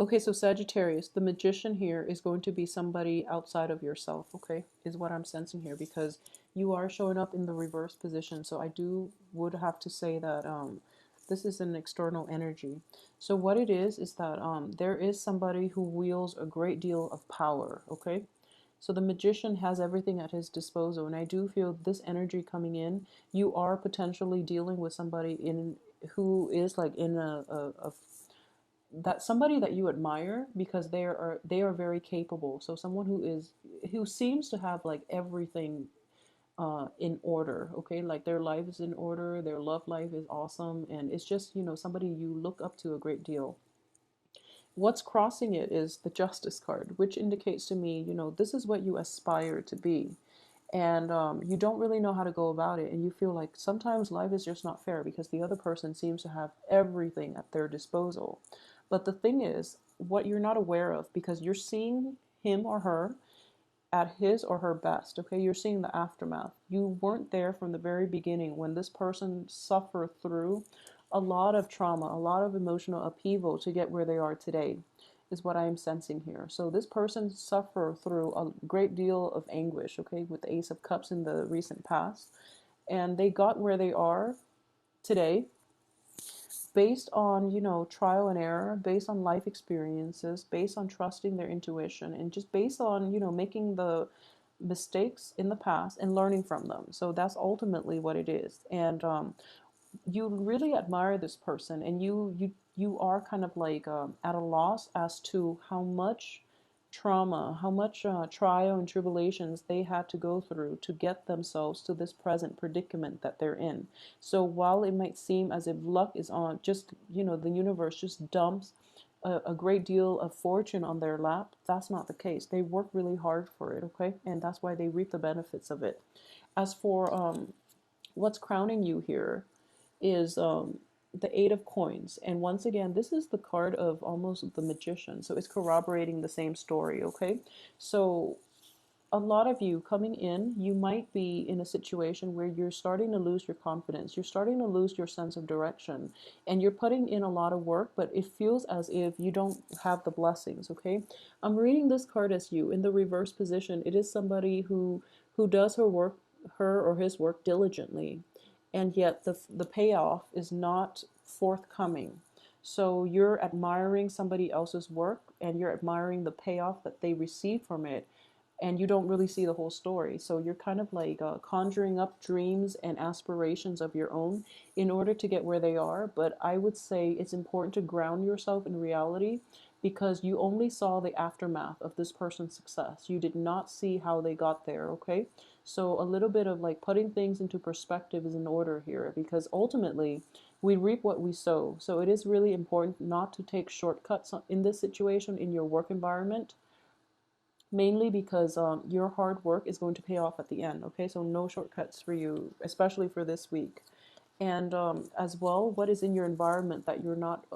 Okay, so Sagittarius, the magician here is going to be somebody outside of yourself, okay, is what I'm sensing here, because you are showing up in the reverse position. So I would have to say that this is an external energy. So what it is that there is somebody who wields a great deal of power, okay? So the magician has everything at his disposal, and I do feel this energy coming in. You are potentially dealing with somebody in who is like in a that somebody that you admire because they are very capable. So someone who seems to have like everything in order, okay, like their life is in order, their love life is awesome, and it's just, somebody you look up to a great deal. What's crossing it is the Justice card, which indicates to me, this is what you aspire to be. And you don't really know how to go about it. And you feel like sometimes life is just not fair because the other person seems to have everything at their disposal. But the thing is, what you're not aware of, because you're seeing him or her at his or her best, okay? You're seeing the aftermath. You weren't there from the very beginning when this person suffered through a lot of trauma, a lot of emotional upheaval to get where they are today, is what I am sensing here. So this person suffered through a great deal of anguish, okay, with the Ace of Cups in the recent past. And they got where they are today based on, trial and error, based on life experiences, based on trusting their intuition, and just based on, making the mistakes in the past and learning from them. So that's ultimately what it is. And you really admire this person, and you are kind of like at a loss as to how much trauma, how much trial and tribulations they had to go through to get themselves to this present predicament that they're in. So while it might seem as if luck is on, just, the universe just dumps a great deal of fortune on their lap, that's not the case. They work really hard for it, okay? And that's why they reap the benefits of it. As for what's crowning you here is the Eight of Coins. And once again, this is the card of almost the magician. So it's corroborating the same story, okay? So a lot of you coming in, you might be in a situation where you're starting to lose your confidence. You're starting to lose your sense of direction. And you're putting in a lot of work, but it feels as if you don't have the blessings, okay? I'm reading this card as you. In the reverse position, it is somebody who does her or his work diligently, and yet the payoff is not forthcoming. So you're admiring somebody else's work and you're admiring the payoff that they receive from it, and you don't really see the whole story. So you're kind of like conjuring up dreams and aspirations of your own in order to get where they are. But I would say it's important to ground yourself in reality, because you only saw the aftermath of this person's success. You did not see how they got there, okay? So a little bit of like putting things into perspective is in order here, because ultimately we reap what we sow. So it is really important not to take shortcuts in this situation in your work environment, mainly because your hard work is going to pay off at the end, okay? So no shortcuts for you, especially for this week. And as well, what is in your environment that you're not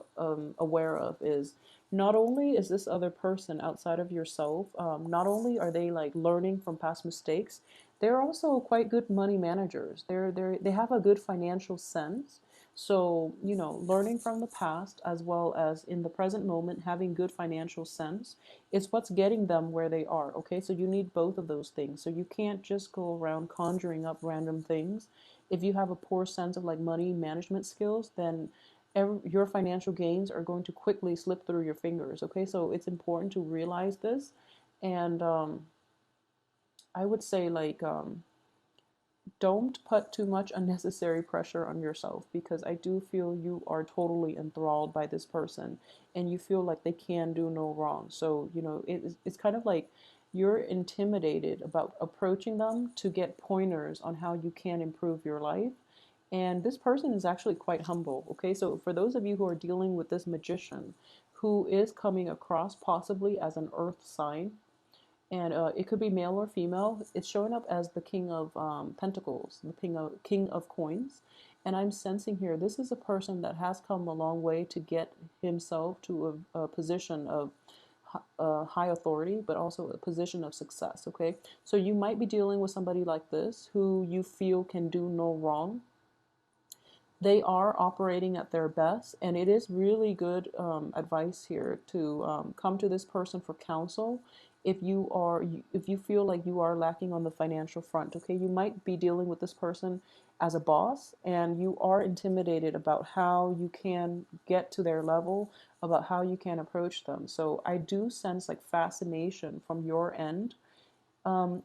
aware of is, not only is this other person outside of yourself, not only are they like learning from past mistakes, they're also quite good money managers. They have a good financial sense. So, learning from the past as well as in the present moment, having good financial sense is what's getting them where they are. Okay, so you need both of those things. So you can't just go around conjuring up random things. If you have a poor sense of like money management skills, then your financial gains are going to quickly slip through your fingers. Okay, so it's important to realize this. And I would say like don't put too much unnecessary pressure on yourself, because I do feel you are totally enthralled by this person and you feel like they can do no wrong. So, it's kind of like you're intimidated about approaching them to get pointers on how you can improve your life. And this person is actually quite humble. Okay, so for those of you who are dealing with this magician who is coming across possibly as an earth sign, and it could be male or female. It's showing up as the King of Pentacles, the King of Coins, and I'm sensing here this is a person that has come a long way to get himself to a position of high authority, but also a position of success. Okay, so you might be dealing with somebody like this who you feel can do no wrong, They are operating at their best, and it is really good advice here to come to this person for counsel if you are, if you feel like you are lacking on the financial front. Okay, you might be dealing with this person as a boss and you are intimidated about how you can get to their level, about how you can approach them. So I do sense like fascination from your end.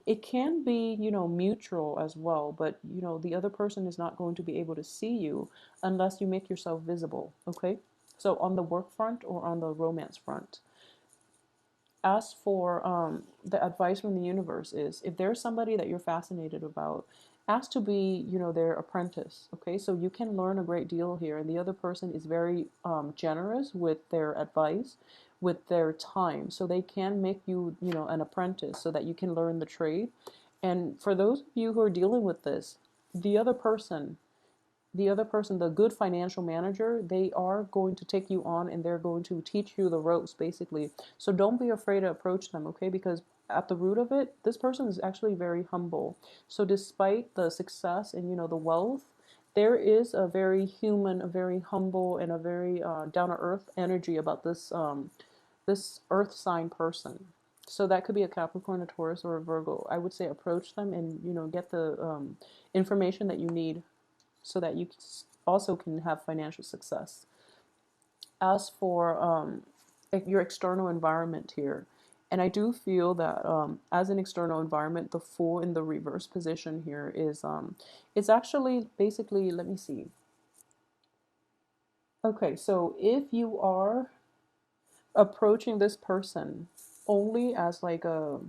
It can be, mutual as well, but the other person is not going to be able to see you unless you make yourself visible. Okay, so on the work front or on the romance front. As for the advice from the universe is, if there's somebody that you're fascinated about, ask to be, their apprentice. Okay, so you can learn a great deal here, and the other person is very generous with their advice, with their time, so they can make you, an apprentice, so that you can learn the trade. And for those of you who are dealing with this, the other person the good financial manager, they are going to take you on and they're going to teach you the ropes, basically. So don't be afraid to approach them, okay? Because at the root of it, this person is actually very humble. So despite the success and, the wealth, there is a very human, a very humble, and a very down to earth energy about this earth sign person. So that could be a Capricorn, a Taurus, or a Virgo. I would say approach them and, get the information that you need so that you also can have financial success. As for your external environment here, and I do feel that as an external environment, the Fool in the reverse position here is it's actually basically, let me see. Okay, so if you are approaching this person only as like a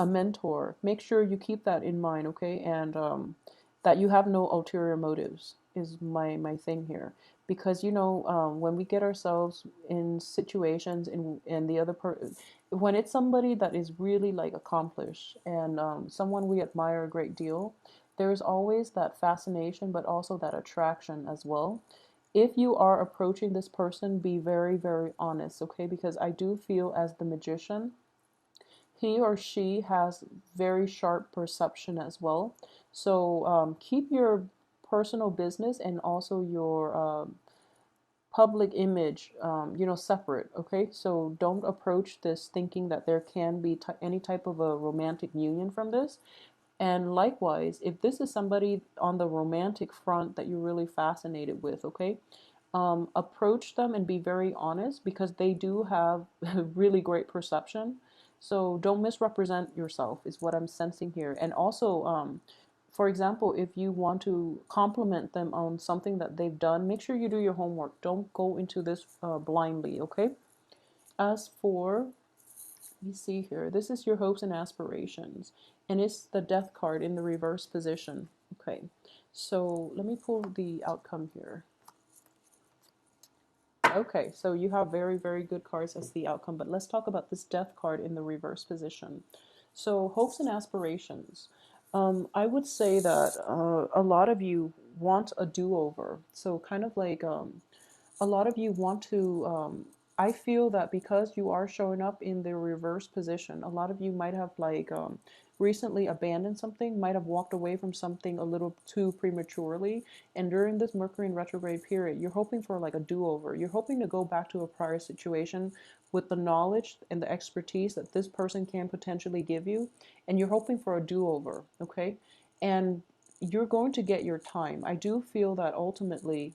mentor, make sure you keep that in mind, okay? And that you have no ulterior motives is my thing here, because when we get ourselves in situations and the other person, when it's somebody that is really like accomplished and someone we admire a great deal, there's always that fascination but also that attraction as well. If you are approaching this person, be very, very honest, okay? Because I do feel as the magician, he or she has very sharp perception as well. So keep your personal business and also your public image, separate, okay? So don't approach this thinking that there can be any type of a romantic union from this. And likewise, if this is somebody on the romantic front that you're really fascinated with, okay, approach them and be very honest, because they do have really great perception. So don't misrepresent yourself, is what I'm sensing here. And also, for example, if you want to compliment them on something that they've done, make sure you do your homework. Don't go into this blindly, okay? As for, let me see here, this is your hopes and aspirations, and it's the Death card in the reverse position. Okay, so let me pull the outcome here. Okay, so you have very, very good cards as the outcome, but let's talk about this Death card in the reverse position. So, hopes and aspirations. I would say that a lot of you want a do over. So, kind of like a lot of you want to. I feel that because you are showing up in the reverse position, a lot of you might have like recently abandoned something, might have walked away from something a little too prematurely. And during this Mercury in retrograde period, you're hoping for like a do over. You're hoping to go back to a prior situation with the knowledge and the expertise that this person can potentially give you. And you're hoping for a do over, okay? And you're going to get your time. I do feel that ultimately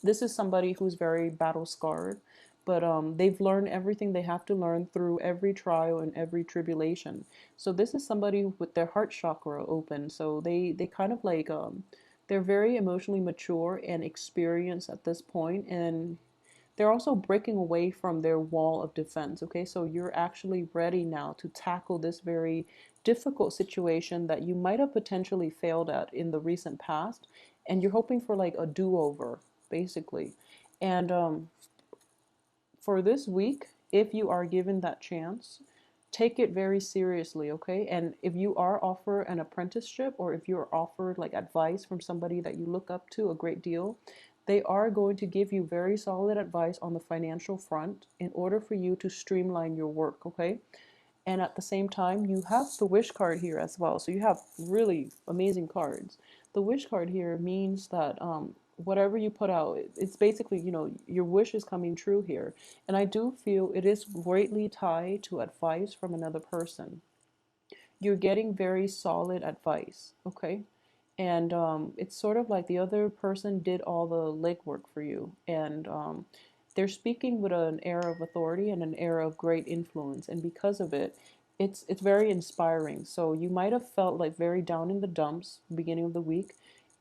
this is somebody who's very battle scarred, but they've learned everything they have to learn through every trial and every tribulation. So this is somebody with their heart chakra open. So they kind of like they're very emotionally mature and experienced at this point, and they're also breaking away from their wall of defense. Okay, so you're actually ready now to tackle this very difficult situation that you might have potentially failed at in the recent past, and you're hoping for like a do-over, basically. And for this week, if you are given that chance, take it very seriously, okay? And if you are offered an apprenticeship, or if you're offered like advice from somebody that you look up to a great deal, they are going to give you very solid advice on the financial front in order for you to streamline your work, okay? And at the same time, you have the wish card here as well. So you have really amazing cards. The wish card here means that whatever you put out, it's basically, your wish is coming true here. And I do feel it is greatly tied to advice from another person. You're getting very solid advice, okay? And it's sort of like the other person did all the legwork for you. And they're speaking with an air of authority and an air of great influence. And because of it, it's very inspiring. So you might have felt like very down in the dumps beginning of the week.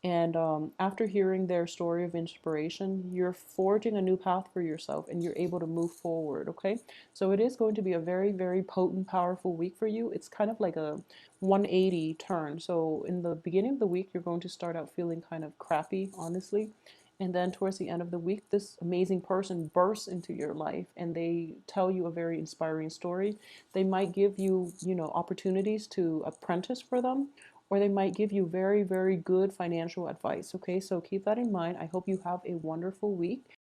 And after hearing their story of inspiration, you're forging a new path for yourself and you're able to move forward, okay? So it is going to be a very, very potent, powerful week for you. It's kind of like a 180 turn. So in the beginning of the week, you're going to start out feeling kind of crappy, honestly. And then towards the end of the week, this amazing person bursts into your life and they tell you a very inspiring story. They might give you, opportunities to apprentice for them, or they might give you very, very good financial advice. Okay, so keep that in mind. I hope you have a wonderful week.